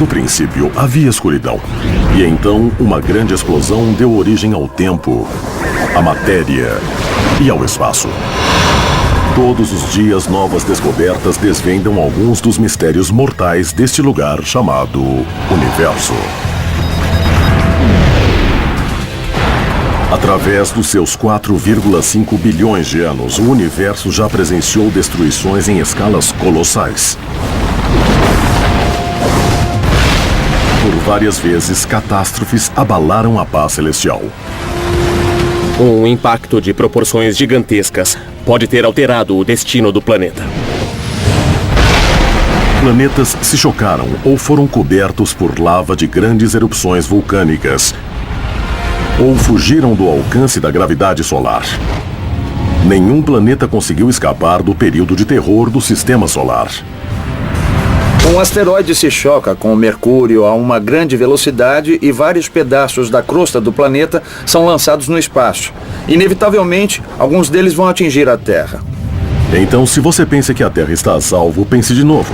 No princípio, havia escuridão. E então, uma grande explosão deu origem ao tempo, à matéria e ao espaço. Todos os dias, novas descobertas desvendam alguns dos mistérios mortais deste lugar chamado Universo. Através dos seus 4,5 bilhões de anos, o universo já presenciou destruições em escalas colossais. Por várias vezes, catástrofes abalaram a paz celestial. Um impacto de proporções gigantescas pode ter alterado o destino do planeta. Planetas se chocaram ou foram cobertos por lava de grandes erupções vulcânicas, ou fugiram do alcance da gravidade solar. Nenhum planeta conseguiu escapar do período de terror do Sistema Solar. Um asteroide se choca com o Mercúrio a uma grande velocidade e vários pedaços da crosta do planeta são lançados no espaço. Inevitavelmente, alguns deles vão atingir a Terra. Então, se você pensa que a Terra está a salvo, pense de novo.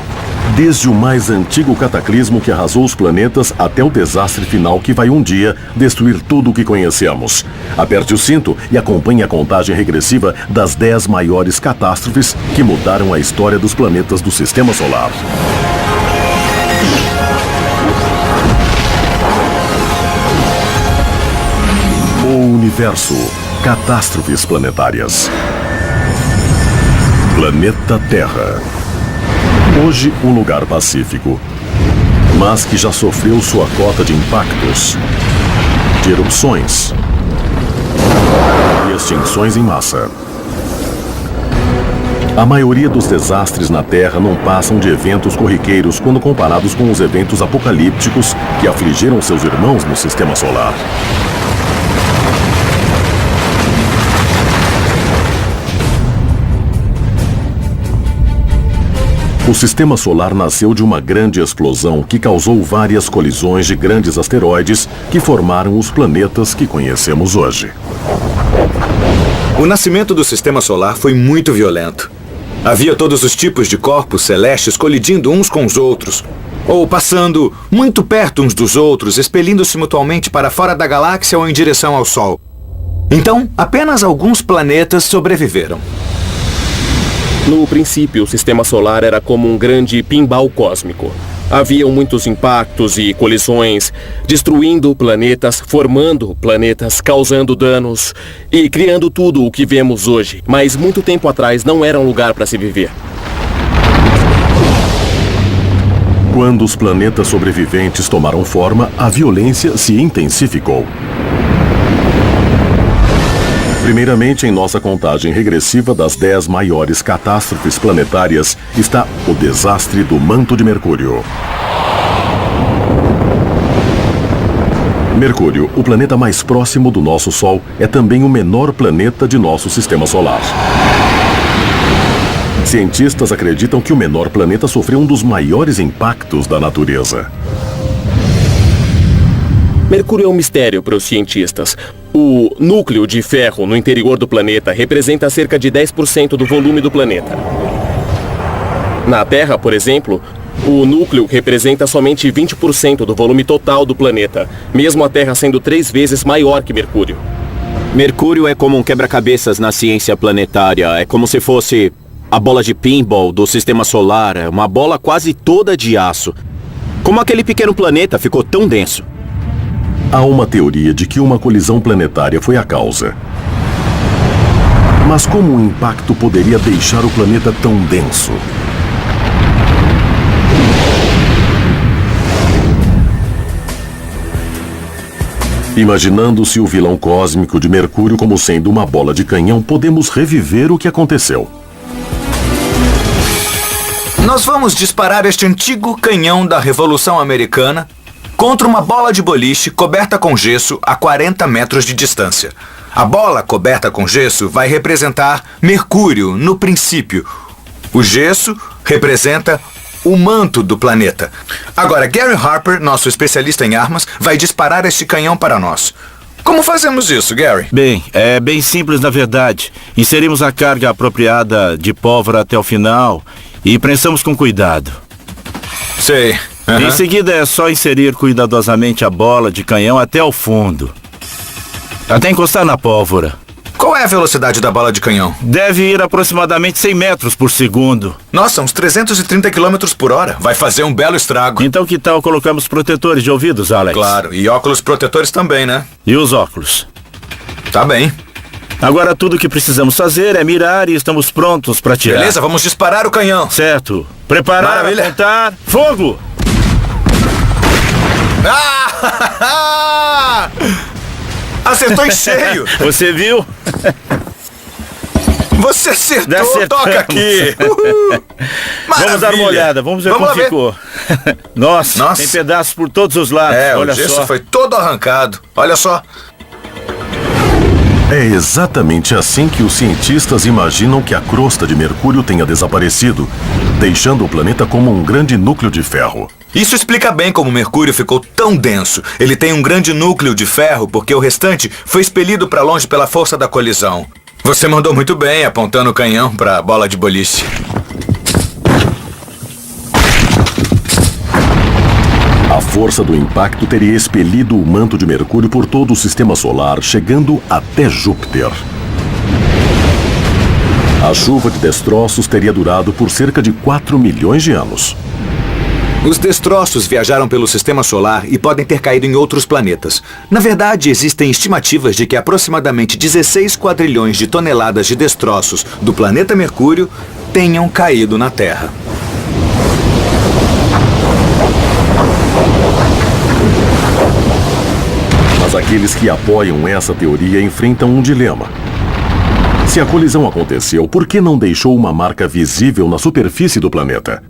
Desde o mais antigo cataclismo que arrasou os planetas até o desastre final que vai um dia destruir tudo o que conhecemos. Aperte o cinto e acompanhe a contagem regressiva das 10 maiores catástrofes que mudaram a história dos planetas do Sistema Solar. O Universo. Catástrofes planetárias. Planeta Terra. Hoje, um lugar pacífico, mas que já sofreu sua cota de impactos, de erupções e extinções em massa. A maioria dos desastres na Terra não passam de eventos corriqueiros quando comparados com os eventos apocalípticos que afligiram seus irmãos no Sistema Solar. O Sistema Solar nasceu de uma grande explosão que causou várias colisões de grandes asteroides que formaram os planetas que conhecemos hoje. O nascimento do Sistema Solar foi muito violento. Havia todos os tipos de corpos celestes colidindo uns com os outros, ou passando muito perto uns dos outros, expelindo-se mutuamente para fora da galáxia ou em direção ao Sol. Então, apenas alguns planetas sobreviveram. No princípio, o Sistema Solar era como um grande pinball cósmico. Haviam muitos impactos e colisões, destruindo planetas, formando planetas, causando danos e criando tudo o que vemos hoje. Mas muito tempo atrás não era um lugar para se viver. Quando os planetas sobreviventes tomaram forma, a violência se intensificou. Primeiramente, em nossa contagem regressiva das 10 maiores catástrofes planetárias, está o desastre do manto de Mercúrio. Mercúrio, o planeta mais próximo do nosso Sol, é também o menor planeta de nosso Sistema Solar. Cientistas acreditam que o menor planeta sofreu um dos maiores impactos da natureza. Mercúrio é um mistério para os cientistas. O núcleo de ferro no interior do planeta representa cerca de 10% do volume do planeta. Na Terra, por exemplo, o núcleo representa somente 20% do volume total do planeta, mesmo a Terra sendo 3 vezes maior que Mercúrio. Mercúrio é como um quebra-cabeças na ciência planetária. É como se fosse a bola de pinball do Sistema Solar, uma bola quase toda de aço. Como aquele pequeno planeta ficou tão denso? Há uma teoria de que uma colisão planetária foi a causa. Mas como o impacto poderia deixar o planeta tão denso? Imaginando-se o vilão cósmico de Mercúrio como sendo uma bola de canhão, podemos reviver o que aconteceu. Nós vamos disparar este antigo canhão da Revolução Americana contra uma bola de boliche coberta com gesso a 40 metros de distância. A bola coberta com gesso vai representar Mercúrio no princípio. O gesso representa o manto do planeta. Agora, Gary Harper, nosso especialista em armas, vai disparar este canhão para nós. Como fazemos isso, Gary? Bem, é bem simples na verdade. Inserimos a carga apropriada de pólvora até o final e prensamos com cuidado. Sei. Em seguida é só inserir cuidadosamente a bola de canhão até o fundo. Até encostar na pólvora. Qual é a velocidade da bola de canhão? Deve ir aproximadamente 100 metros por segundo. Nossa, uns 330 km por hora. Vai fazer um belo estrago. Então que tal colocamos protetores de ouvidos, Alex? Claro, e óculos protetores também, né? E os óculos? Tá bem. Agora tudo o que precisamos fazer é mirar e estamos prontos para tirar. Beleza, vamos disparar o canhão. Certo. Preparar, Maravilha. apontar, fogo! Ah! Acertou em cheio. Você viu? Você acertou, Acertamos. toca aqui. Uhul. Vamos dar uma Maravilha. olhada, vamos ver Vamos como lá ficou. Nossa, tem pedaços por todos os lados, olha o gesso só. foi todo arrancado. Olha só. É exatamente assim que os cientistas imaginam que a crosta de Mercúrio tenha desaparecido, deixando o planeta como um grande núcleo de ferro. Isso explica bem como Mercúrio ficou tão denso. Ele tem um grande núcleo de ferro porque o restante foi expelido para longe pela força da colisão. Você mandou muito bem apontando o canhão para a bola de boliche. A força do impacto teria expelido o manto de Mercúrio por todo o sistema solar, chegando até Júpiter. A chuva de destroços teria durado por cerca de 4 milhões de anos. Os destroços viajaram pelo sistema solar e podem ter caído em outros planetas. Na verdade, existem estimativas de que aproximadamente 16 quadrilhões de toneladas de destroços do planeta Mercúrio tenham caído na Terra. Mas aqueles que apoiam essa teoria enfrentam um dilema. Se a colisão aconteceu, por que não deixou uma marca visível na superfície do planeta?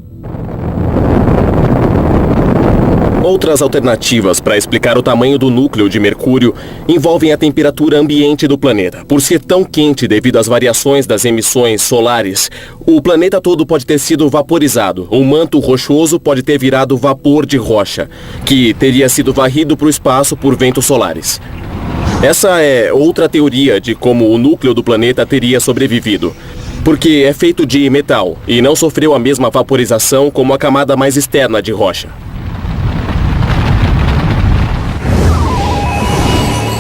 Outras alternativas para explicar o tamanho do núcleo de Mercúrio envolvem a temperatura ambiente do planeta. Por ser tão quente devido às variações das emissões solares, o planeta todo pode ter sido vaporizado. O manto rochoso pode ter virado vapor de rocha, que teria sido varrido para o espaço por ventos solares. Essa é outra teoria de como o núcleo do planeta teria sobrevivido. Porque é feito de metal e não sofreu a mesma vaporização como a camada mais externa de rocha.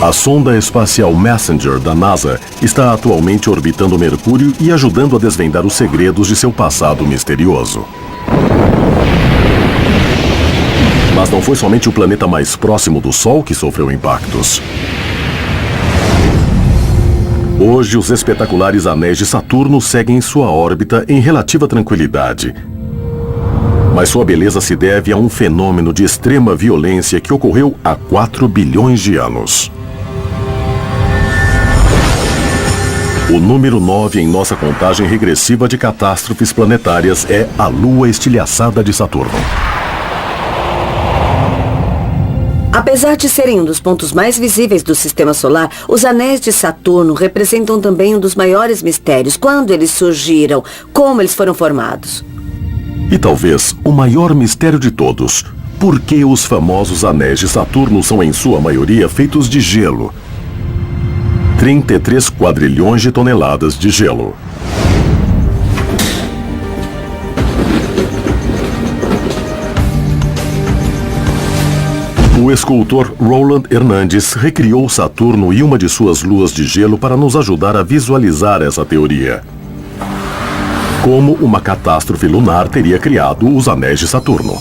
A sonda espacial Messenger da NASA está atualmente orbitando Mercúrio e ajudando a desvendar os segredos de seu passado misterioso. Mas não foi somente o planeta mais próximo do Sol que sofreu impactos. Hoje, os espetaculares anéis de Saturno seguem sua órbita em relativa tranquilidade. Mas sua beleza se deve a um fenômeno de extrema violência que ocorreu há 4 bilhões de anos. O número 9 em nossa contagem regressiva de catástrofes planetárias é a Lua estilhaçada de Saturno. Apesar de serem um dos pontos mais visíveis do sistema solar, os anéis de Saturno representam também um dos maiores mistérios. Quando eles surgiram? Como eles foram formados? E talvez o maior mistério de todos: por que os famosos anéis de Saturno são em sua maioria feitos de gelo? 33 quadrilhões de toneladas de gelo. O escultor Roland Hernandes recriou Saturno e uma de suas luas de gelo para nos ajudar a visualizar essa teoria. Como uma catástrofe lunar teria criado os anéis de Saturno.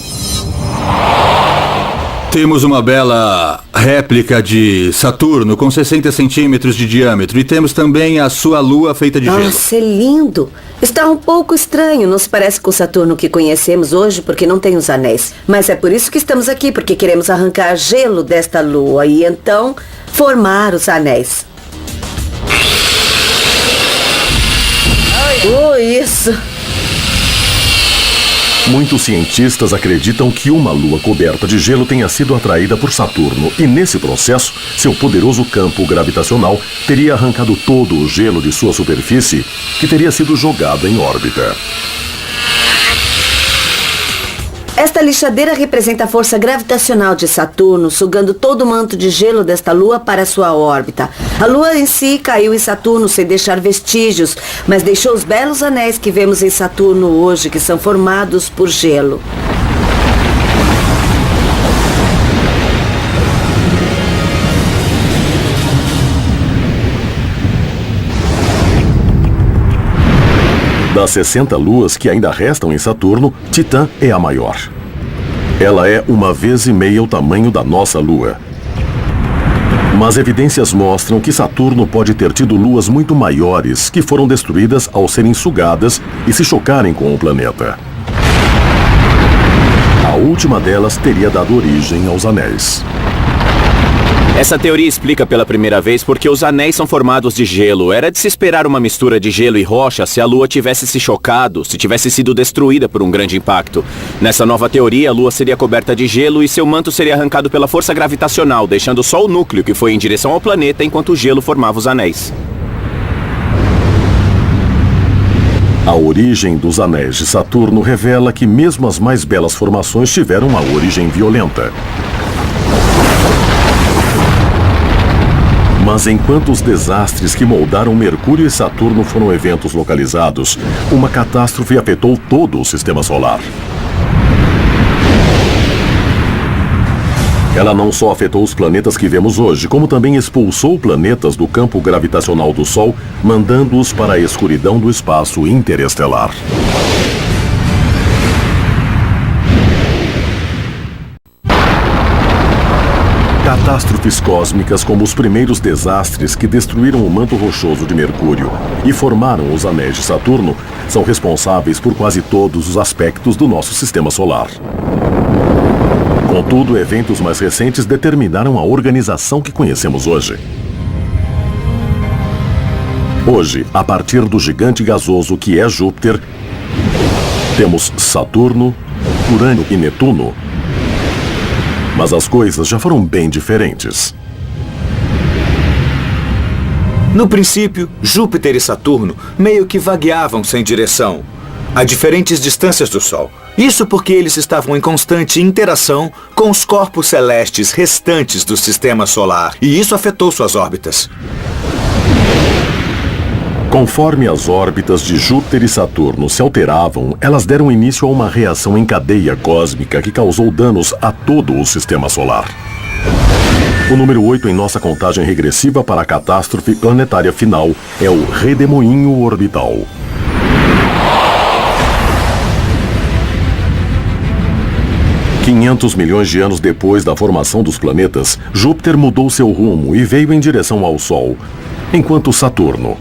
Temos uma bela réplica de Saturno com 60 centímetros de diâmetro e temos também a sua lua feita de gelo. Nossa, é lindo! Está um pouco estranho, não se parece com o Saturno que conhecemos hoje porque não tem os anéis. Mas é por isso que estamos aqui, porque queremos arrancar gelo desta lua e então formar os anéis. Isso! Muitos cientistas acreditam que uma lua coberta de gelo tenha sido atraída por Saturno e, nesse processo, seu poderoso campo gravitacional teria arrancado todo o gelo de sua superfície, que teria sido jogado em órbita. Esta lixadeira representa a força gravitacional de Saturno, sugando todo o manto de gelo desta lua para sua órbita. A lua em si caiu em Saturno sem deixar vestígios, mas deixou os belos anéis que vemos em Saturno hoje, que são formados por gelo. Das 60 luas que ainda restam em Saturno, Titã é a maior. Ela é 1,5 vezes o tamanho da nossa Lua. Mas evidências mostram que Saturno pode ter tido luas muito maiores que foram destruídas ao serem sugadas e se chocarem com o planeta. A última delas teria dado origem aos anéis. Essa teoria explica pela primeira vez porque os anéis são formados de gelo. Era de se esperar uma mistura de gelo e rocha se a Lua tivesse se chocado, se tivesse sido destruída por um grande impacto. Nessa nova teoria, a Lua seria coberta de gelo e seu manto seria arrancado pela força gravitacional, deixando só o núcleo que foi em direção ao planeta enquanto o gelo formava os anéis. A origem dos anéis de Saturno revela que mesmo as mais belas formações tiveram uma origem violenta. Mas enquanto os desastres que moldaram Mercúrio e Saturno foram eventos localizados, uma catástrofe afetou todo o sistema solar. Ela não só afetou os planetas que vemos hoje, como também expulsou planetas do campo gravitacional do Sol, mandando-os para a escuridão do espaço interestelar. Catástrofes cósmicas como os primeiros desastres que destruíram o manto rochoso de Mercúrio e formaram os anéis de Saturno são responsáveis por quase todos os aspectos do nosso sistema solar. Contudo, eventos mais recentes determinaram a organização que conhecemos hoje. Hoje, a partir do gigante gasoso que é Júpiter, temos Saturno, Urano e Netuno. Mas as coisas já foram bem diferentes. No princípio, Júpiter e Saturno meio que vagueavam sem direção, a diferentes distâncias do Sol. Isso porque eles estavam em constante interação com os corpos celestes restantes do sistema solar, e isso afetou suas órbitas. Conforme as órbitas de Júpiter e Saturno se alteravam, elas deram início a uma reação em cadeia cósmica que causou danos a todo o sistema solar. O número 8 em nossa contagem regressiva para a catástrofe planetária final é o redemoinho orbital. $500 milhões de anos depois da formação dos planetas, Júpiter mudou seu rumo e veio em direção ao Sol, enquanto Saturno,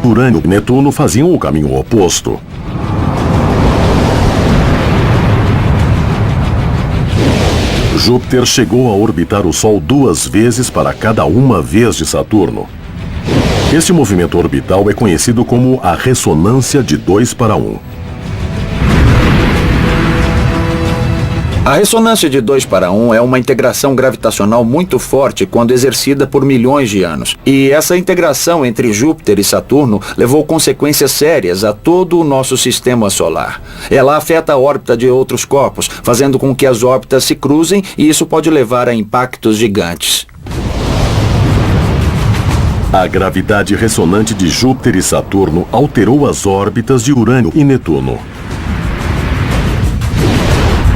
Urano e Netuno faziam o caminho oposto. Júpiter chegou a orbitar o Sol 2 vezes para cada uma vez de Saturno. Este movimento orbital é conhecido como a ressonância de 2:1. A ressonância de 2:1 é uma integração gravitacional muito forte quando exercida por milhões de anos. E essa integração entre Júpiter e Saturno levou consequências sérias a todo o nosso sistema solar. Ela afeta a órbita de outros corpos, fazendo com que as órbitas se cruzem, e isso pode levar a impactos gigantes. A gravidade ressonante de Júpiter e Saturno alterou as órbitas de Urano e Netuno.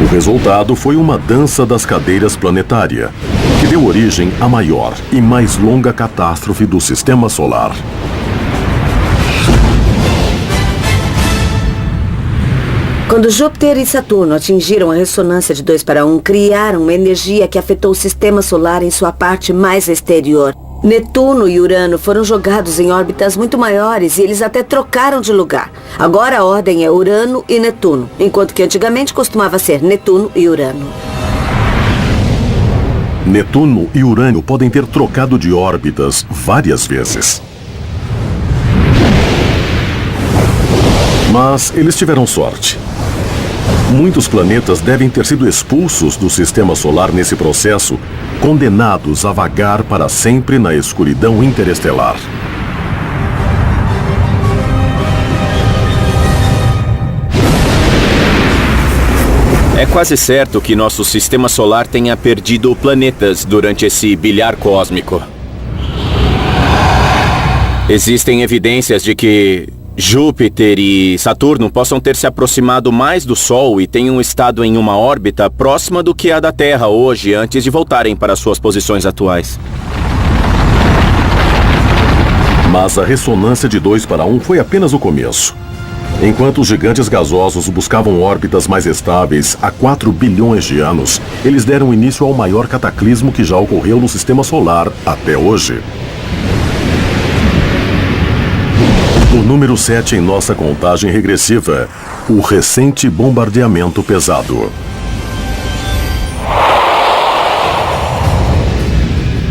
O resultado foi uma dança das cadeiras planetária, que deu origem à maior e mais longa catástrofe do sistema solar. Quando Júpiter e Saturno atingiram a ressonância de 2:1, criaram uma energia que afetou o sistema solar em sua parte mais exterior. Netuno e Urano foram jogados em órbitas muito maiores e eles até trocaram de lugar. Agora a ordem é Urano e Netuno, enquanto que antigamente costumava ser Netuno e Urano. Netuno e Urano podem ter trocado de órbitas várias vezes. Mas eles tiveram sorte. Muitos planetas devem ter sido expulsos do sistema solar nesse processo, condenados a vagar para sempre na escuridão interestelar. É quase certo que nosso sistema solar tenha perdido planetas durante esse bilhar cósmico. Existem evidências de que Júpiter e Saturno possam ter se aproximado mais do Sol e tenham estado em uma órbita próxima do que a da Terra hoje, antes de voltarem para suas posições atuais. Mas a ressonância de 2:1 foi apenas o começo. Enquanto os gigantes gasosos buscavam órbitas mais estáveis há 4 bilhões de anos, eles deram início ao maior cataclismo que já ocorreu no Sistema Solar até hoje. O número 7 em nossa contagem regressiva, o recente bombardeamento pesado.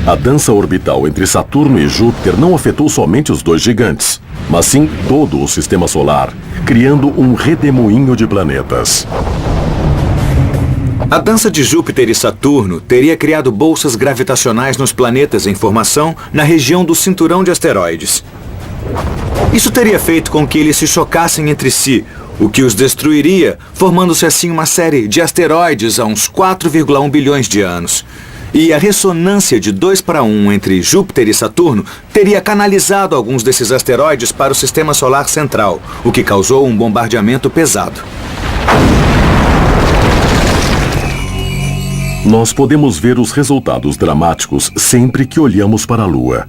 A dança orbital entre Saturno e Júpiter não afetou somente os dois gigantes, mas sim todo o Sistema Solar, criando um redemoinho de planetas. A dança de Júpiter e Saturno teria criado bolsas gravitacionais nos planetas em formação na região do cinturão de asteroides. Isso teria feito com que eles se chocassem entre si, o que os destruiria, formando-se assim uma série de asteroides há uns 4,1 bilhões de anos. E a ressonância de 2:1 entre Júpiter e Saturno teria canalizado alguns desses asteroides para o Sistema Solar Central, o que causou um bombardeamento pesado. Nós podemos ver os resultados dramáticos sempre que olhamos para a Lua.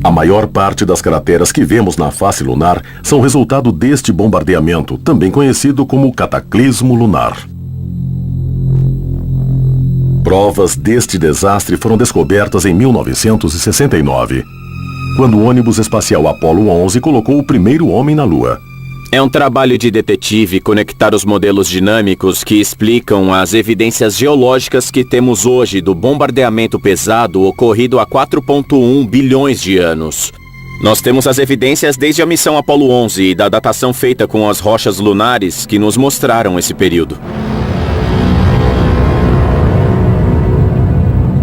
A maior parte das crateras que vemos na face lunar são resultado deste bombardeamento, também conhecido como cataclismo lunar. Provas deste desastre foram descobertas em 1969, quando o ônibus espacial Apollo 11 colocou o primeiro homem na Lua. É um trabalho de detetive conectar os modelos dinâmicos que explicam as evidências geológicas que temos hoje do bombardeamento pesado ocorrido há 4,1 bilhões de anos. Nós temos as evidências desde a missão Apollo 11 e da datação feita com as rochas lunares que nos mostraram esse período.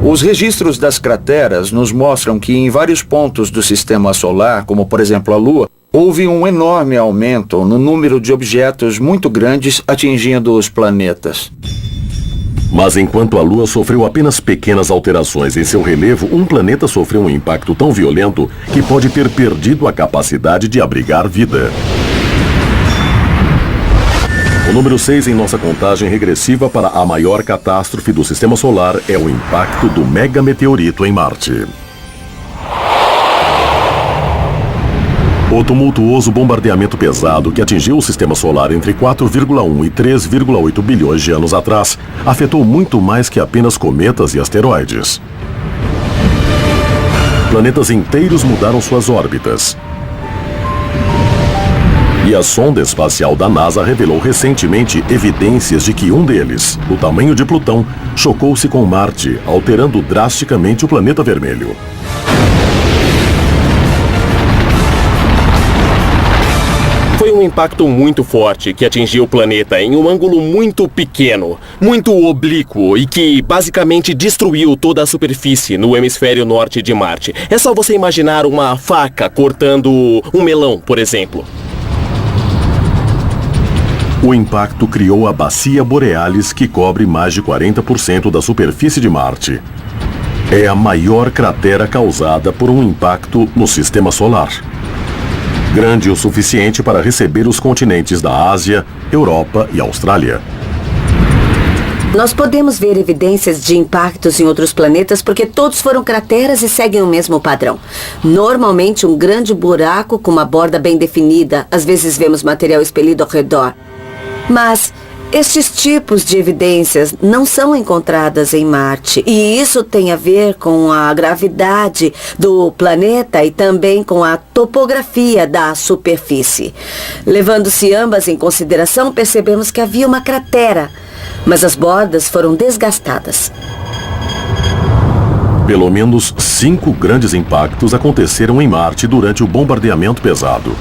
Os registros das crateras nos mostram que em vários pontos do Sistema Solar, como por exemplo a Lua, houve um enorme aumento no número de objetos muito grandes atingindo os planetas. Mas enquanto a Lua sofreu apenas pequenas alterações em seu relevo, um planeta sofreu um impacto tão violento que pode ter perdido a capacidade de abrigar vida. O número 6 em nossa contagem regressiva para a maior catástrofe do Sistema Solar é o impacto do megameteorito em Marte. O tumultuoso bombardeamento pesado que atingiu o Sistema Solar entre 4,1 e 3,8 bilhões de anos atrás afetou muito mais que apenas cometas e asteroides. Planetas inteiros mudaram suas órbitas. E a sonda espacial da NASA revelou recentemente evidências de que um deles, do tamanho de Plutão, chocou-se com Marte, alterando drasticamente o planeta vermelho. Foi um impacto muito forte que atingiu o planeta em um ângulo muito pequeno, muito oblíquo e que basicamente destruiu toda a superfície no hemisfério norte de Marte. É só você imaginar uma faca cortando um melão, por exemplo. O impacto criou a Bacia Borealis, que cobre mais de 40% da superfície de Marte. É a maior cratera causada por um impacto no Sistema Solar. Grande o suficiente para receber os continentes da Ásia, Europa e Austrália. Nós podemos ver evidências de impactos em outros planetas porque todos foram crateras e seguem o mesmo padrão. Normalmente um grande buraco com uma borda bem definida. Às vezes vemos material expelido ao redor. Mas estes tipos de evidências não são encontradas em Marte. E isso tem a ver com a gravidade do planeta e também com a topografia da superfície. Levando-se ambas em consideração, percebemos que havia uma cratera, mas as bordas foram desgastadas. Pelo menos 5 grandes impactos aconteceram em Marte durante o bombardeamento pesado.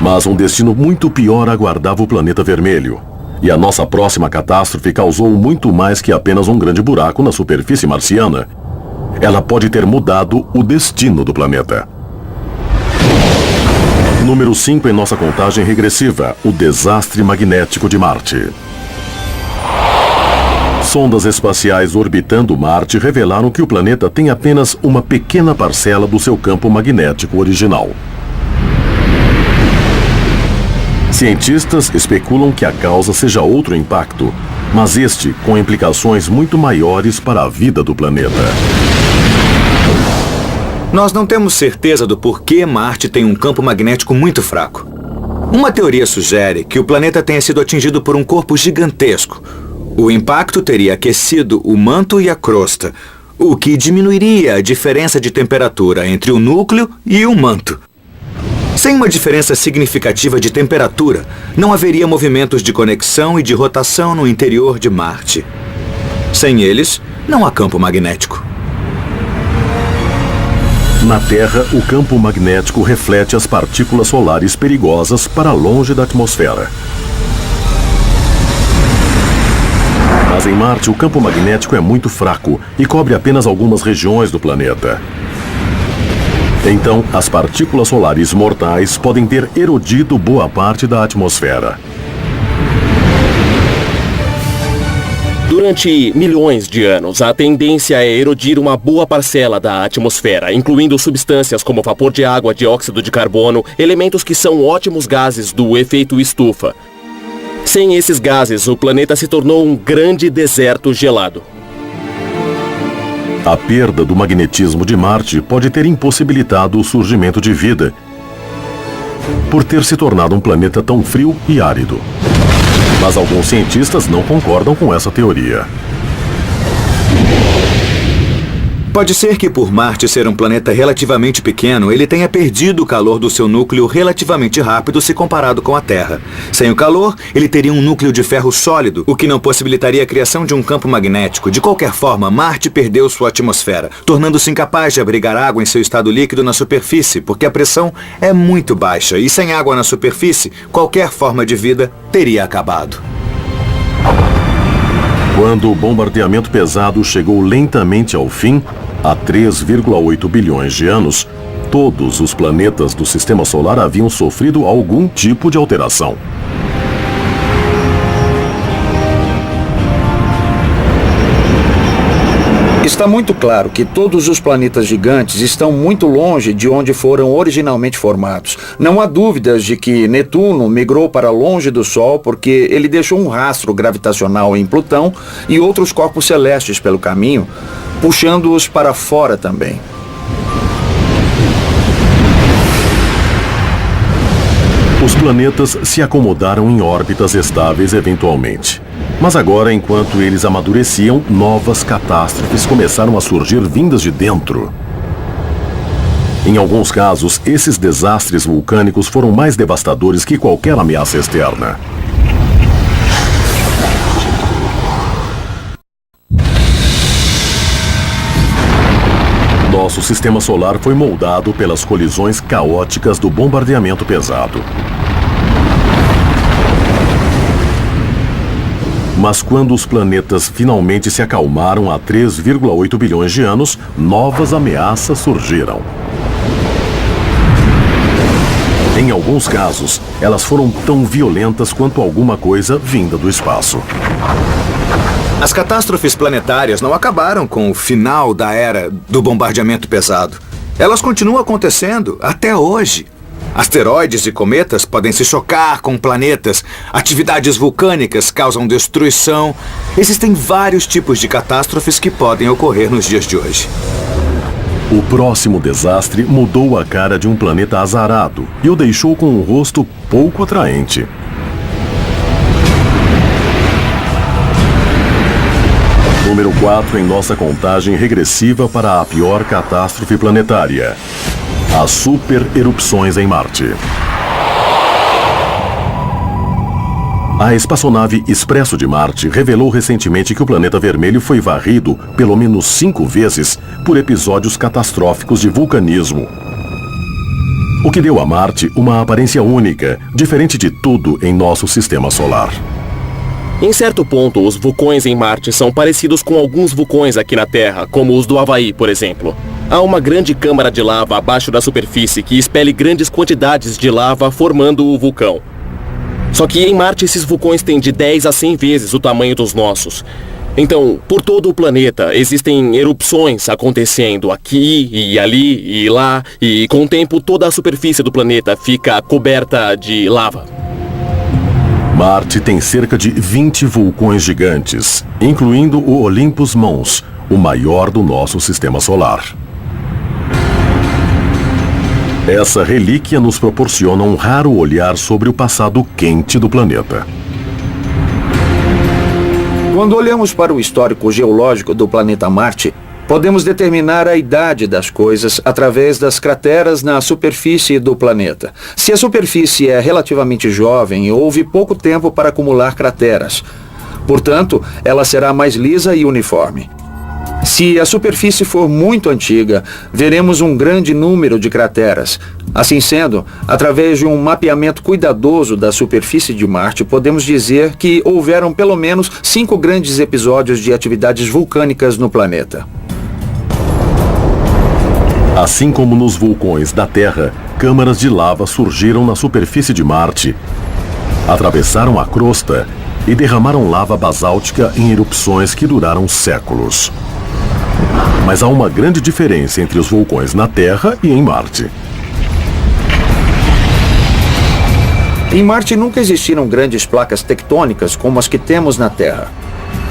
Mas um destino muito pior aguardava o planeta vermelho. E a nossa próxima catástrofe causou muito mais que apenas um grande buraco na superfície marciana. Ela pode ter mudado o destino do planeta. Número 5 em nossa contagem regressiva, o desastre magnético de Marte. Sondas espaciais orbitando Marte revelaram que o planeta tem apenas uma pequena parcela do seu campo magnético original. Cientistas especulam que a causa seja outro impacto, mas este com implicações muito maiores para a vida do planeta. Nós não temos certeza do porquê Marte tem um campo magnético muito fraco. Uma teoria sugere que o planeta tenha sido atingido por um corpo gigantesco. O impacto teria aquecido o manto e a crosta, o que diminuiria a diferença de temperatura entre o núcleo e o manto. Sem uma diferença significativa de temperatura, não haveria movimentos de conexão e de rotação no interior de Marte. Sem eles, não há campo magnético. Na Terra, o campo magnético reflete as partículas solares perigosas para longe da atmosfera. Mas em Marte, o campo magnético é muito fraco e cobre apenas algumas regiões do planeta. Então, as partículas solares mortais podem ter erodido boa parte da atmosfera. Durante milhões de anos, a tendência é erodir uma boa parcela da atmosfera, incluindo substâncias como vapor de água, dióxido de carbono, elementos que são ótimos gases do efeito estufa. Sem esses gases, o planeta se tornou um grande deserto gelado. A perda do magnetismo de Marte pode ter impossibilitado o surgimento de vida, por ter se tornado um planeta tão frio e árido. Mas alguns cientistas não concordam com essa teoria. Pode ser que por Marte ser um planeta relativamente pequeno, ele tenha perdido o calor do seu núcleo relativamente rápido se comparado com a Terra. Sem o calor, ele teria um núcleo de ferro sólido, o que não possibilitaria a criação de um campo magnético. De qualquer forma, Marte perdeu sua atmosfera, tornando-se incapaz de abrigar água em seu estado líquido na superfície, porque a pressão é muito baixa e sem água na superfície, qualquer forma de vida teria acabado. Quando o bombardeamento pesado chegou lentamente ao fim, há 3,8 bilhões de anos, todos os planetas do Sistema Solar haviam sofrido algum tipo de alteração. Está muito claro que todos os planetas gigantes estão muito longe de onde foram originalmente formados. Não há dúvidas de que Netuno migrou para longe do Sol porque ele deixou um rastro gravitacional em Plutão e outros corpos celestes pelo caminho, puxando-os para fora também. Os planetas se acomodaram em órbitas estáveis eventualmente. Mas agora, enquanto eles amadureciam, novas catástrofes começaram a surgir vindas de dentro. Em alguns casos, esses desastres vulcânicos foram mais devastadores que qualquer ameaça externa. Nosso sistema solar foi moldado pelas colisões caóticas do bombardeamento pesado. Mas quando os planetas finalmente se acalmaram há 3,8 bilhões de anos, novas ameaças surgiram. Em alguns casos, elas foram tão violentas quanto alguma coisa vinda do espaço. As catástrofes planetárias não acabaram com o final da era do bombardeamento pesado. Elas continuam acontecendo até hoje. Asteroides e cometas podem se chocar com planetas. Atividades vulcânicas causam destruição. Existem vários tipos de catástrofes que podem ocorrer nos dias de hoje. O próximo desastre mudou a cara de um planeta azarado e o deixou com um rosto pouco atraente. Número 4 em nossa contagem regressiva para a pior catástrofe planetária. As super-erupções em Marte. A espaçonave Expresso de Marte revelou recentemente que o planeta vermelho foi varrido pelo menos 5 vezes por episódios catastróficos de vulcanismo. O que deu a Marte uma aparência única, diferente de tudo em nosso sistema solar. Em certo ponto, os vulcões em Marte são parecidos com alguns vulcões aqui na Terra, como os do Havaí, por exemplo. Há uma grande câmara de lava abaixo da superfície que expele grandes quantidades de lava formando o vulcão. Só que em Marte esses vulcões têm de 10 a 100 vezes o tamanho dos nossos. Então, por todo o planeta, existem erupções acontecendo aqui e ali e lá, e com o tempo toda a superfície do planeta fica coberta de lava. Marte tem cerca de 20 vulcões gigantes, incluindo o Olympus Mons, o maior do nosso sistema solar. Essa relíquia nos proporciona um raro olhar sobre o passado quente do planeta. Quando olhamos para o histórico geológico do planeta Marte, podemos determinar a idade das coisas através das crateras na superfície do planeta. Se a superfície é relativamente jovem, houve pouco tempo para acumular crateras. Portanto, ela será mais lisa e uniforme. Se a superfície for muito antiga, veremos um grande número de crateras. Assim sendo, através de um mapeamento cuidadoso da superfície de Marte, podemos dizer que houveram pelo menos 5 grandes episódios de atividades vulcânicas no planeta. Assim como nos vulcões da Terra, câmaras de lava surgiram na superfície de Marte, atravessaram a crosta e derramaram lava basáltica em erupções que duraram séculos. Mas há uma grande diferença entre os vulcões na Terra e em Marte. Em Marte nunca existiram grandes placas tectônicas como as que temos na Terra.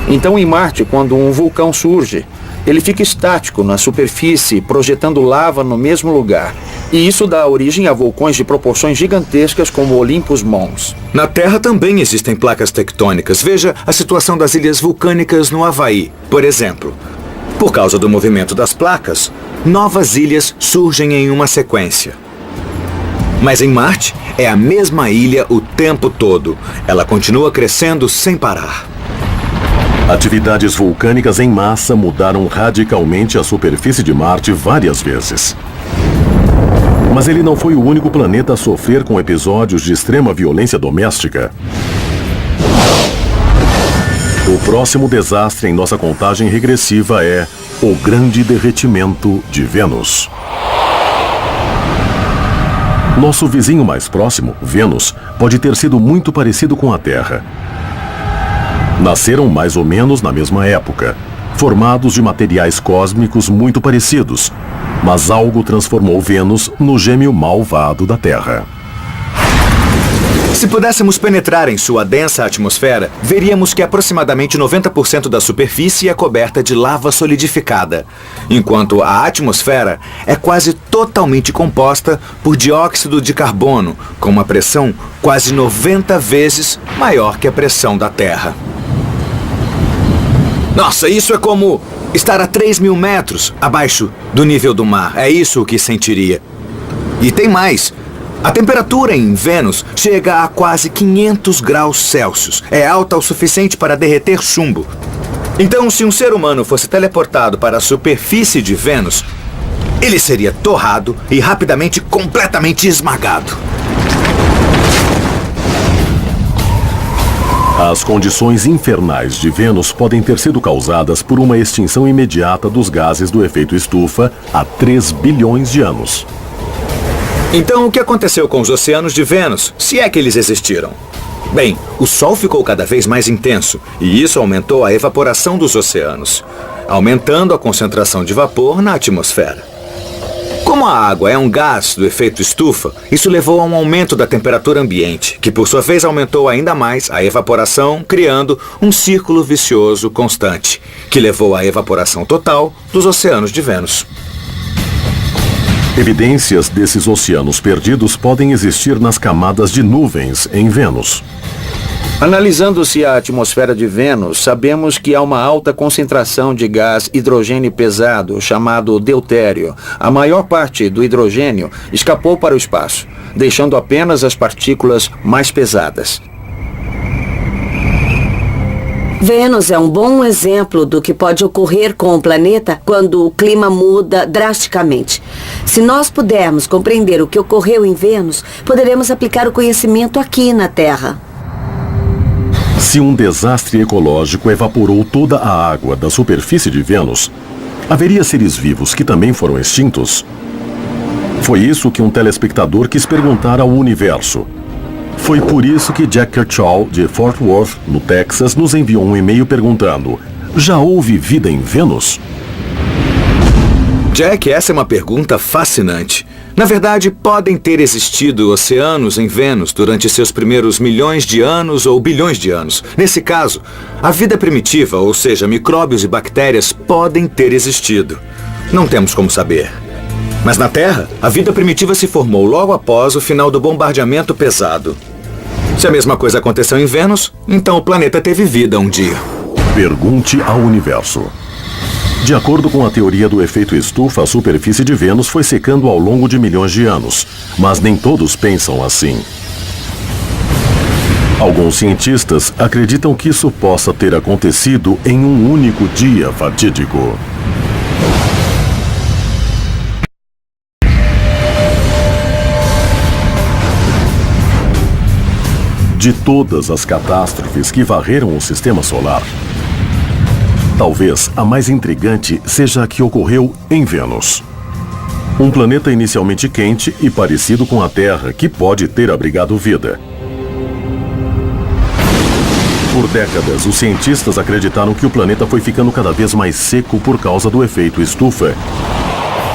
Então, em Marte, quando um vulcão surge, ele fica estático na superfície, projetando lava no mesmo lugar. E isso dá origem a vulcões de proporções gigantescas como Olympus Mons. Na Terra também existem placas tectônicas. Veja a situação das ilhas vulcânicas no Havaí, por exemplo. Por causa do movimento das placas, novas ilhas surgem em uma sequência. Mas em Marte, é a mesma ilha o tempo todo. Ela continua crescendo sem parar. Atividades vulcânicas em massa mudaram radicalmente a superfície de Marte várias vezes. Mas ele não foi o único planeta a sofrer com episódios de extrema violência doméstica. O próximo desastre em nossa contagem regressiva é o Grande Derretimento de Vênus. Nosso vizinho mais próximo, Vênus, pode ter sido muito parecido com a Terra. Nasceram mais ou menos na mesma época, formados de materiais cósmicos muito parecidos, mas algo transformou Vênus no gêmeo malvado da Terra. Se pudéssemos penetrar em sua densa atmosfera, veríamos que aproximadamente 90% da superfície é coberta de lava solidificada, enquanto a atmosfera é quase totalmente composta por dióxido de carbono, com uma pressão quase 90 vezes maior que a pressão da Terra. Nossa, isso é como estar a 3.000 metros abaixo do nível do mar. É isso o que sentiria. E tem mais. A temperatura em Vênus chega a quase 500 graus Celsius. É alta o suficiente para derreter chumbo. Então, se um ser humano fosse teleportado para a superfície de Vênus, ele seria torrado e rapidamente completamente esmagado. As condições infernais de Vênus podem ter sido causadas por uma extinção imediata dos gases do efeito estufa há 3 bilhões de anos. Então, o que aconteceu com os oceanos de Vênus, se é que eles existiram? Bem, o Sol ficou cada vez mais intenso, e isso aumentou a evaporação dos oceanos, aumentando a concentração de vapor na atmosfera. Como a água é um gás do efeito estufa, isso levou a um aumento da temperatura ambiente, que por sua vez aumentou ainda mais a evaporação, criando um círculo vicioso constante, que levou à evaporação total dos oceanos de Vênus. Evidências desses oceanos perdidos podem existir nas camadas de nuvens em Vênus. Analisando-se a atmosfera de Vênus, sabemos que há uma alta concentração de gás hidrogênio pesado, chamado deutério. A maior parte do hidrogênio escapou para o espaço, deixando apenas as partículas mais pesadas. Vênus é um bom exemplo do que pode ocorrer com o planeta quando o clima muda drasticamente. Se nós pudermos compreender o que ocorreu em Vênus, poderemos aplicar o conhecimento aqui na Terra. Se um desastre ecológico evaporou toda a água da superfície de Vênus, haveria seres vivos que também foram extintos? Foi isso que um telespectador quis perguntar ao universo. Foi por isso que Jack Kershaw, de Fort Worth, no Texas, nos enviou um e-mail perguntando: já houve vida em Vênus? Jack, essa é uma pergunta fascinante. Na verdade, podem ter existido oceanos em Vênus durante seus primeiros milhões de anos ou bilhões de anos. Nesse caso, a vida primitiva, ou seja, micróbios e bactérias, podem ter existido. Não temos como saber. Mas na Terra, a vida primitiva se formou logo após o final do bombardeamento pesado. Se a mesma coisa aconteceu em Vênus, então o planeta teve vida um dia. Pergunte ao universo. De acordo com a teoria do efeito estufa, a superfície de Vênus foi secando ao longo de milhões de anos. Mas nem todos pensam assim. Alguns cientistas acreditam que isso possa ter acontecido em um único dia fatídico. De todas as catástrofes que varreram o sistema solar, talvez a mais intrigante seja a que ocorreu em Vênus. Um planeta inicialmente quente e parecido com a Terra, que pode ter abrigado vida. Por décadas, os cientistas acreditaram que o planeta foi ficando cada vez mais seco por causa do efeito estufa,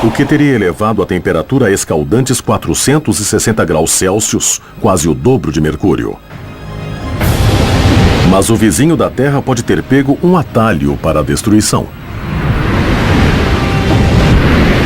o que teria elevado a temperatura a escaldantes 460 graus Celsius, quase o dobro de Mercúrio. Mas o vizinho da Terra pode ter pego um atalho para a destruição.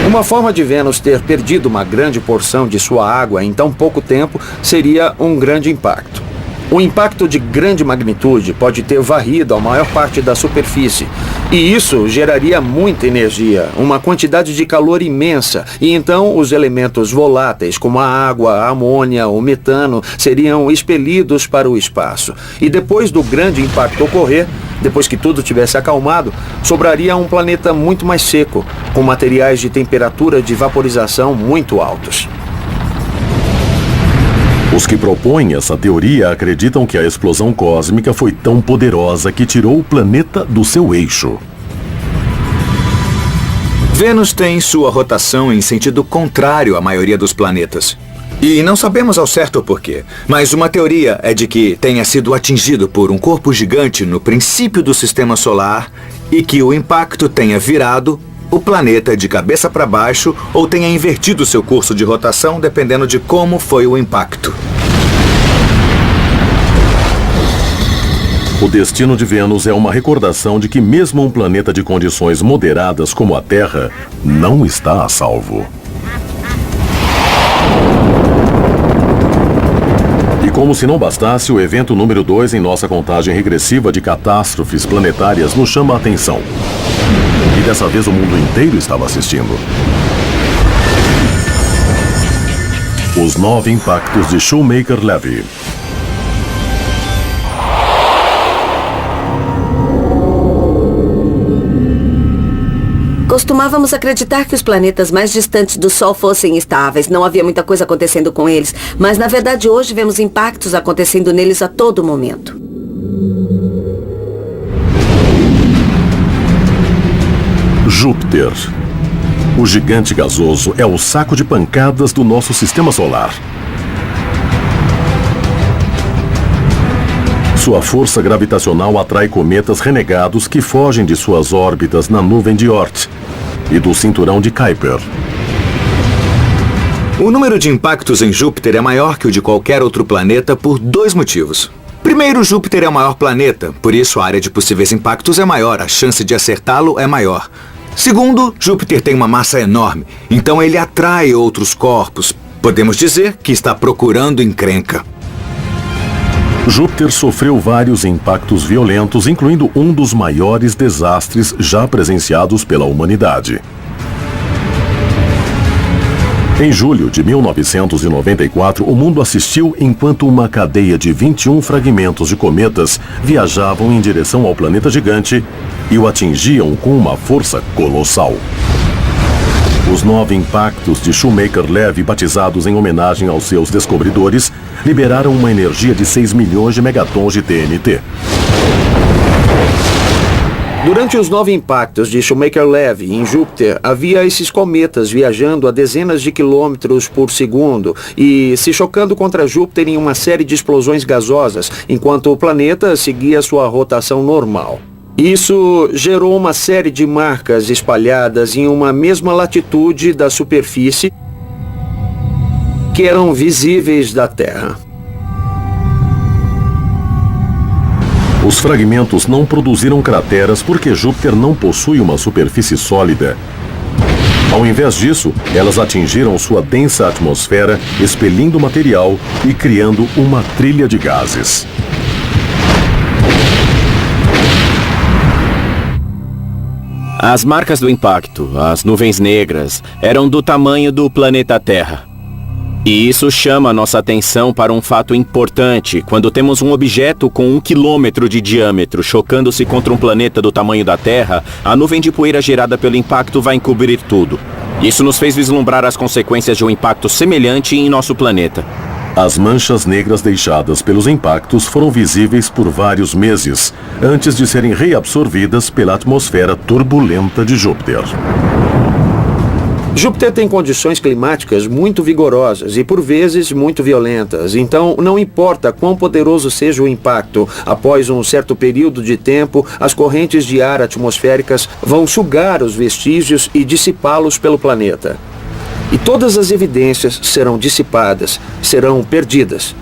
Uma forma de Vênus ter perdido uma grande porção de sua água em tão pouco tempo seria um grande impacto. Um impacto de grande magnitude pode ter varrido a maior parte da superfície. E isso geraria muita energia, uma quantidade de calor imensa. E então os elementos voláteis, como a água, a amônia, o metano, seriam expelidos para o espaço. E depois do grande impacto ocorrer, depois que tudo tivesse acalmado, sobraria um planeta muito mais seco, com materiais de temperatura de vaporização muito altos. Os que propõem essa teoria acreditam que a explosão cósmica foi tão poderosa que tirou o planeta do seu eixo. Vênus tem sua rotação em sentido contrário à maioria dos planetas. E não sabemos ao certo o porquê, mas uma teoria é de que tenha sido atingido por um corpo gigante no princípio do sistema solar e que o impacto tenha virado o planeta de cabeça para baixo ou tenha invertido seu curso de rotação dependendo de como foi o impacto. O destino de Vênus é uma recordação de que mesmo um planeta de condições moderadas como a Terra não está a salvo. E como se não bastasse, o evento número 2 em nossa contagem regressiva de catástrofes planetárias nos chama a atenção. E dessa vez o mundo inteiro estava assistindo. Os 9 impactos de Shoemaker-Levy. Costumávamos acreditar que os planetas mais distantes do Sol fossem estáveis. Não havia muita coisa acontecendo com eles. Mas, na verdade, hoje vemos impactos acontecendo neles a todo momento. Júpiter. O gigante gasoso é o saco de pancadas do nosso sistema solar. Sua força gravitacional atrai cometas renegados que fogem de suas órbitas na nuvem de Oort e do cinturão de Kuiper. O número de impactos em Júpiter é maior que o de qualquer outro planeta por 2 motivos. Primeiro, Júpiter é o maior planeta, por isso a área de possíveis impactos é maior, a chance de acertá-lo é maior. Segundo, Júpiter tem uma massa enorme, então ele atrai outros corpos. Podemos dizer que está procurando encrenca. Júpiter sofreu vários impactos violentos, incluindo um dos maiores desastres já presenciados pela humanidade. Em julho de 1994, o mundo assistiu enquanto uma cadeia de 21 fragmentos de cometas viajavam em direção ao planeta gigante e o atingiam com uma força colossal. Os 9 impactos de Shoemaker-Levy, batizados em homenagem aos seus descobridores, liberaram uma energia de 6 milhões de megatons de TNT. Durante os 9 impactos de Shoemaker-Levy em Júpiter, havia esses cometas viajando a dezenas de quilômetros por segundo e se chocando contra Júpiter em uma série de explosões gasosas, enquanto o planeta seguia sua rotação normal. Isso gerou uma série de marcas espalhadas em uma mesma latitude da superfície que eram visíveis da Terra. Os fragmentos não produziram crateras porque Júpiter não possui uma superfície sólida. Ao invés disso, elas atingiram sua densa atmosfera, expelindo material e criando uma trilha de gases. As marcas do impacto, as nuvens negras, eram do tamanho do planeta Terra. E isso chama nossa atenção para um fato importante quando temos um objeto com 1 quilômetro de diâmetro chocando-se contra um planeta do tamanho da Terra. A nuvem de poeira gerada pelo impacto vai encobrir tudo. Isso nos fez vislumbrar as consequências de um impacto semelhante em nosso planeta. As manchas negras deixadas pelos impactos foram visíveis por vários meses, antes de serem reabsorvidas pela atmosfera turbulenta de Júpiter. Júpiter tem condições climáticas muito vigorosas e, por vezes, muito violentas. Então, não importa quão poderoso seja o impacto, após um certo período de tempo, as correntes de ar atmosféricas vão sugar os vestígios e dissipá-los pelo planeta. E todas as evidências serão dissipadas, serão perdidas.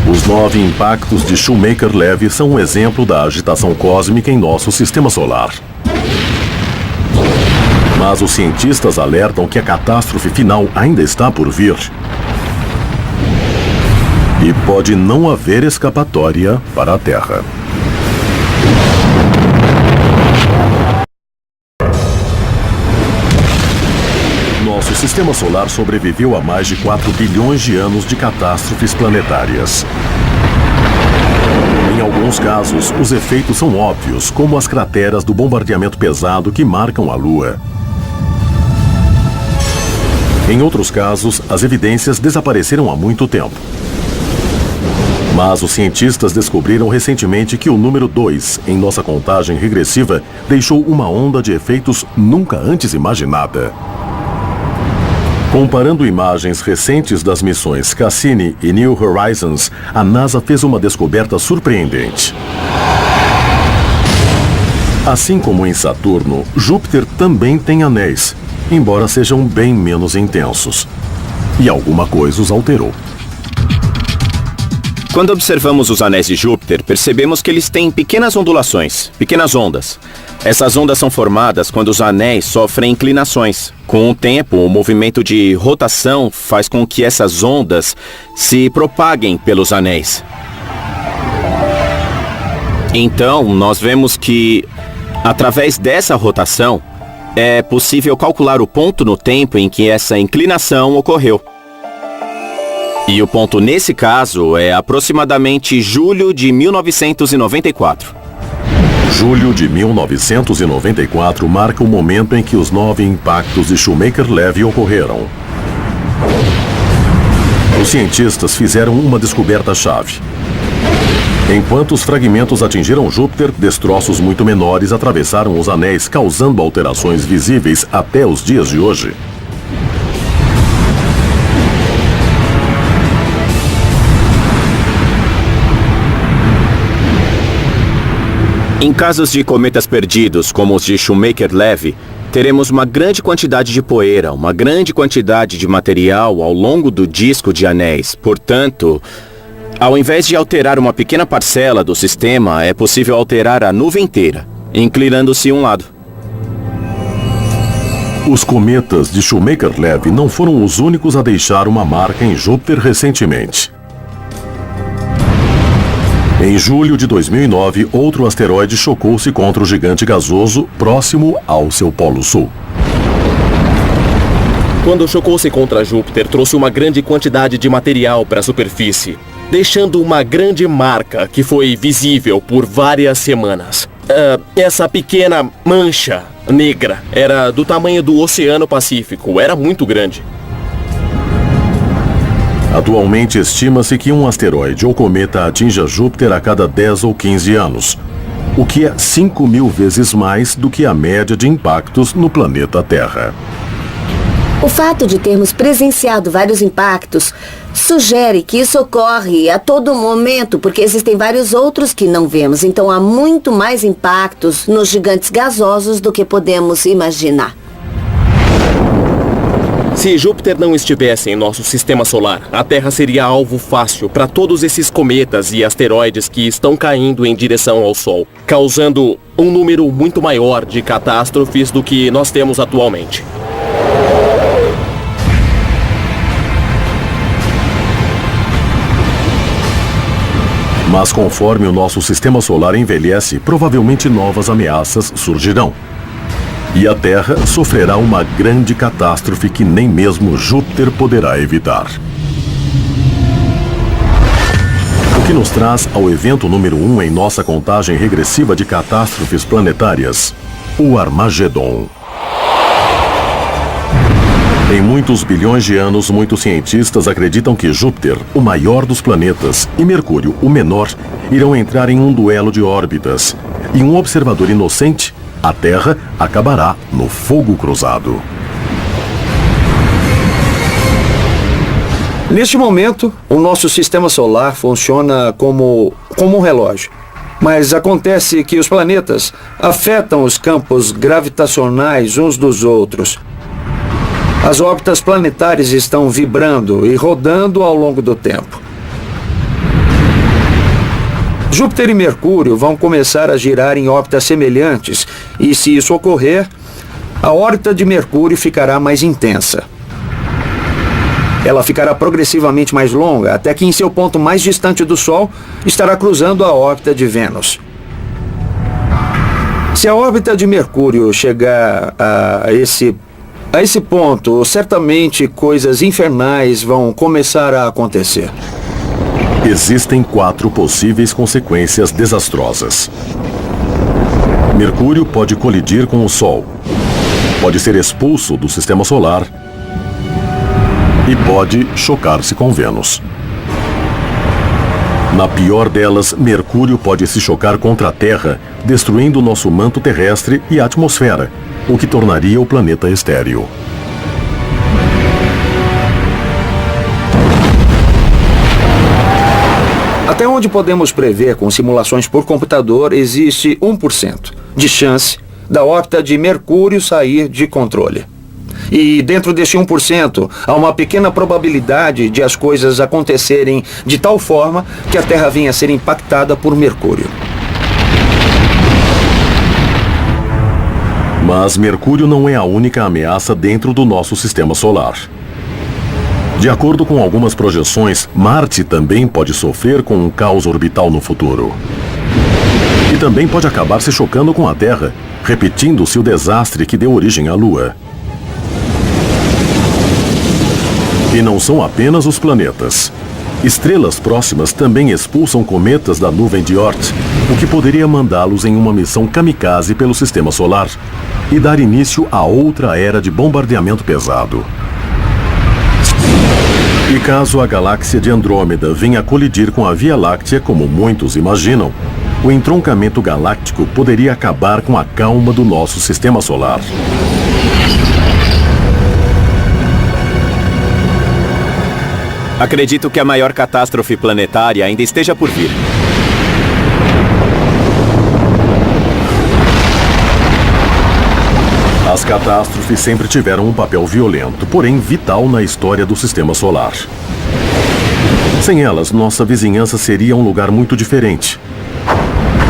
Os 9 impactos de Shoemaker-Levy são um exemplo da agitação cósmica em nosso sistema solar. Mas os cientistas alertam que a catástrofe final ainda está por vir. E pode não haver escapatória para a Terra. Nosso sistema solar sobreviveu a mais de 4 bilhões de anos de catástrofes planetárias. Em alguns casos, os efeitos são óbvios, como as crateras do bombardeamento pesado que marcam a Lua. Em outros casos, as evidências desapareceram há muito tempo. Mas os cientistas descobriram recentemente que o número 2 em nossa contagem regressiva deixou uma onda de efeitos nunca antes imaginada. Comparando imagens recentes das missões Cassini e New Horizons, a NASA fez uma descoberta surpreendente. Assim como em Saturno, Júpiter também tem anéis, embora sejam bem menos intensos. E alguma coisa os alterou. Quando observamos os anéis de Júpiter, percebemos que eles têm pequenas ondulações, pequenas ondas. Essas ondas são formadas quando os anéis sofrem inclinações. Com o tempo, o movimento de rotação faz com que essas ondas se propaguem pelos anéis. Então, nós vemos que, através dessa rotação, é possível calcular o ponto no tempo em que essa inclinação ocorreu. E o ponto nesse caso é aproximadamente julho de 1994. Julho de 1994 marca o momento em que os 9 impactos de Shoemaker-Levy ocorreram. Os cientistas fizeram uma descoberta-chave. Enquanto os fragmentos atingiram Júpiter, destroços muito menores atravessaram os anéis, causando alterações visíveis até os dias de hoje. Em casos de cometas perdidos, como os de Shoemaker-Levy, teremos uma grande quantidade de poeira, uma grande quantidade de material ao longo do disco de anéis. Portanto, ao invés de alterar uma pequena parcela do sistema, é possível alterar a nuvem inteira, inclinando-se um lado. Os cometas de Shoemaker-Levy não foram os únicos a deixar uma marca em Júpiter recentemente. Em julho de 2009, outro asteroide chocou-se contra o gigante gasoso próximo ao seu polo sul. Quando chocou-se contra Júpiter, trouxe uma grande quantidade de material para a superfície, deixando uma grande marca que foi visível por várias semanas. Essa pequena mancha negra era do tamanho do Oceano Pacífico, era muito grande. Atualmente, estima-se que um asteroide ou cometa atinja Júpiter a cada 10 ou 15 anos, o que é 5.000 vezes mais do que a média de impactos no planeta Terra. O fato de termos presenciado vários impactos sugere que isso ocorre a todo momento, porque existem vários outros que não vemos. Então, há muito mais impactos nos gigantes gasosos do que podemos imaginar. Se Júpiter não estivesse em nosso sistema solar, a Terra seria alvo fácil para todos esses cometas e asteroides que estão caindo em direção ao Sol, causando um número muito maior de catástrofes do que nós temos atualmente. Mas conforme o nosso sistema solar envelhece, provavelmente novas ameaças surgirão. E a Terra sofrerá uma grande catástrofe que nem mesmo Júpiter poderá evitar. O que nos traz ao evento número 1 em nossa contagem regressiva de catástrofes planetárias, o Armagedon. Em muitos bilhões de anos, muitos cientistas acreditam que Júpiter, o maior dos planetas, e Mercúrio, o menor, irão entrar em um duelo de órbitas. E um observador inocente, a Terra, acabará no fogo cruzado. Neste momento, o nosso sistema solar funciona como um relógio. Mas acontece que os planetas afetam os campos gravitacionais uns dos outros. As órbitas planetárias estão vibrando e rodando ao longo do tempo. Júpiter e Mercúrio vão começar a girar em órbitas semelhantes e, se isso ocorrer, a órbita de Mercúrio ficará mais intensa. Ela ficará progressivamente mais longa, até que em seu ponto mais distante do Sol estará cruzando a órbita de Vênus. Se a órbita de Mercúrio chegar a esse ponto, certamente coisas infernais vão começar a acontecer. Existem 4 possíveis consequências desastrosas. Mercúrio pode colidir com o Sol, pode ser expulso do sistema solar e pode chocar-se com Vênus. Na pior delas, Mercúrio pode se chocar contra a Terra, destruindo nosso manto terrestre e a atmosfera, o que tornaria o planeta estéril. Até onde podemos prever com simulações por computador, existe 1% de chance da órbita de Mercúrio sair de controle. E dentro desse 1%, há uma pequena probabilidade de as coisas acontecerem de tal forma que a Terra venha a ser impactada por Mercúrio. Mas Mercúrio não é a única ameaça dentro do nosso sistema solar. De acordo com algumas projeções, Marte também pode sofrer com um caos orbital no futuro. E também pode acabar se chocando com a Terra, repetindo-se o desastre que deu origem à Lua. E não são apenas os planetas. Estrelas próximas também expulsam cometas da nuvem de Oort, o que poderia mandá-los em uma missão kamikaze pelo sistema solar e dar início a outra era de bombardeamento pesado. E caso a galáxia de Andrômeda venha a colidir com a Via Láctea, como muitos imaginam, o entroncamento galáctico poderia acabar com a calma do nosso sistema solar. Acredito que a maior catástrofe planetária ainda esteja por vir. As catástrofes sempre tiveram um papel violento, porém vital na história do sistema solar. Sem elas, nossa vizinhança seria um lugar muito diferente.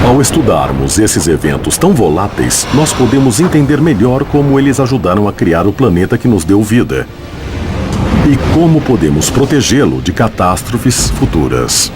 Ao estudarmos esses eventos tão voláteis, nós podemos entender melhor como eles ajudaram a criar o planeta que nos deu vida. E como podemos protegê-lo de catástrofes futuras.